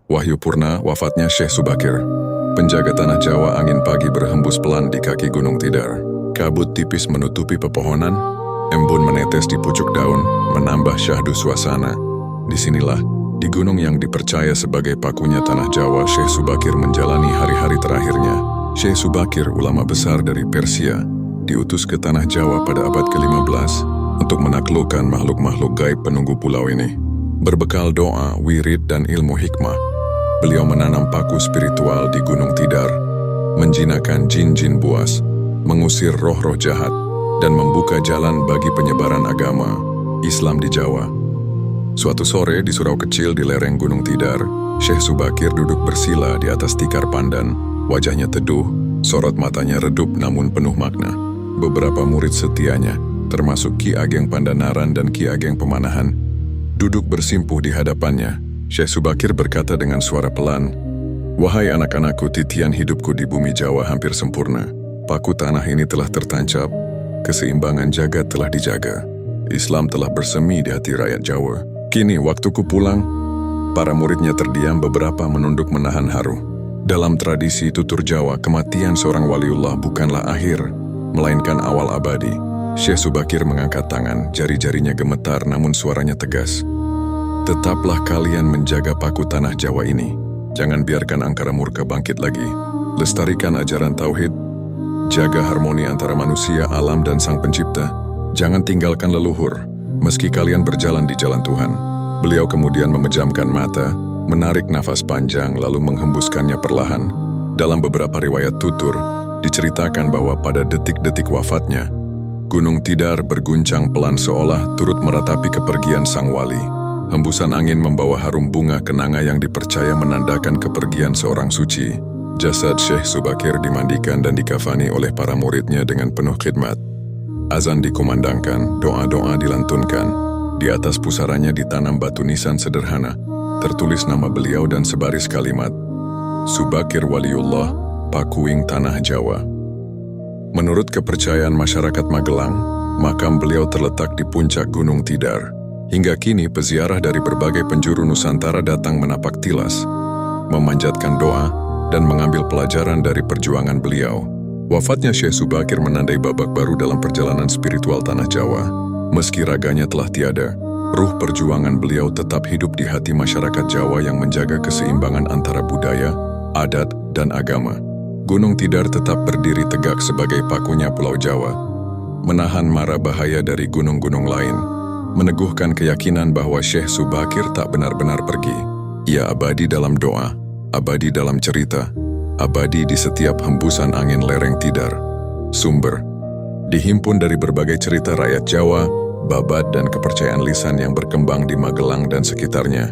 Wahyu Purna, wafatnya Syekh Subakir. Penjaga tanah Jawa, angin pagi berhembus pelan di kaki Gunung Tidar. Kabut tipis menutupi pepohonan, embun menetes di pucuk daun, menambah syahdu suasana. Disinilah, di gunung yang dipercaya sebagai pakunya tanah Jawa, Syekh Subakir menjalani hari-hari terakhirnya. Syekh Subakir, ulama besar dari Persia, diutus ke tanah Jawa pada abad ke-15 untuk menaklukkan makhluk-makhluk gaib penunggu pulau ini. Berbekal doa, wirid, dan ilmu hikmah, beliau menanam paku spiritual di Gunung Tidar, menjinakkan jin-jin buas, mengusir roh-roh jahat, dan membuka jalan bagi penyebaran agama Islam di Jawa. Suatu sore di surau kecil di lereng Gunung Tidar, Syekh Subakir duduk bersila di atas tikar pandan. Wajahnya teduh, sorot matanya redup namun penuh makna. Beberapa murid setianya, termasuk Ki Ageng Pandanaran dan Ki Ageng Pemanahan, duduk bersimpuh di hadapannya. Syekh Subakir berkata dengan suara pelan, "Wahai anak-anakku, titian hidupku di bumi Jawa hampir sempurna. Paku tanah ini telah tertancap, keseimbangan jagat telah dijaga. Islam telah bersemi di hati rakyat Jawa. Kini waktuku pulang." Para muridnya terdiam, beberapa menunduk menahan haru. Dalam tradisi tutur Jawa, kematian seorang waliullah bukanlah akhir, melainkan awal abadi. Syekh Subakir mengangkat tangan, jari-jarinya gemetar namun suaranya tegas. "Tetaplah kalian menjaga paku tanah Jawa ini. Jangan biarkan angkara murka bangkit lagi. Lestarikan ajaran tauhid. Jaga harmoni antara manusia, alam, dan Sang Pencipta. Jangan tinggalkan leluhur, meski kalian berjalan di jalan Tuhan." Beliau kemudian memejamkan mata, menarik nafas panjang lalu menghembuskannya perlahan. Dalam beberapa riwayat tutur, diceritakan bahwa pada detik-detik wafatnya, Gunung Tidar berguncang pelan seolah turut meratapi kepergian sang wali. Hembusan angin membawa harum bunga kenanga yang dipercaya menandakan kepergian seorang suci. Jasad Syekh Subakir dimandikan dan dikafani oleh para muridnya dengan penuh khidmat. Azan dikumandangkan, doa-doa dilantunkan. Di atas pusarannya ditanam batu nisan sederhana, tertulis nama beliau dan sebaris kalimat, "Subakir Waliullah, Pakuing Tanah Jawa." Menurut kepercayaan masyarakat Magelang, makam beliau terletak di puncak Gunung Tidar. Hingga kini peziarah dari berbagai penjuru Nusantara datang menapak tilas, memanjatkan doa, dan mengambil pelajaran dari perjuangan beliau. Wafatnya Syekh Subakir menandai babak baru dalam perjalanan spiritual tanah Jawa. Meski raganya telah tiada, ruh perjuangan beliau tetap hidup di hati masyarakat Jawa yang menjaga keseimbangan antara budaya, adat, dan agama. Gunung Tidar tetap berdiri tegak sebagai pakunya Pulau Jawa, menahan mara bahaya dari gunung-gunung lain, meneguhkan keyakinan bahwa Syekh Subakir tak benar-benar pergi. Ia abadi dalam doa, abadi dalam cerita, abadi di setiap hembusan angin lereng Tidar. Sumber dihimpun dari berbagai cerita rakyat Jawa, babat, dan kepercayaan lisan yang berkembang di Magelang dan sekitarnya.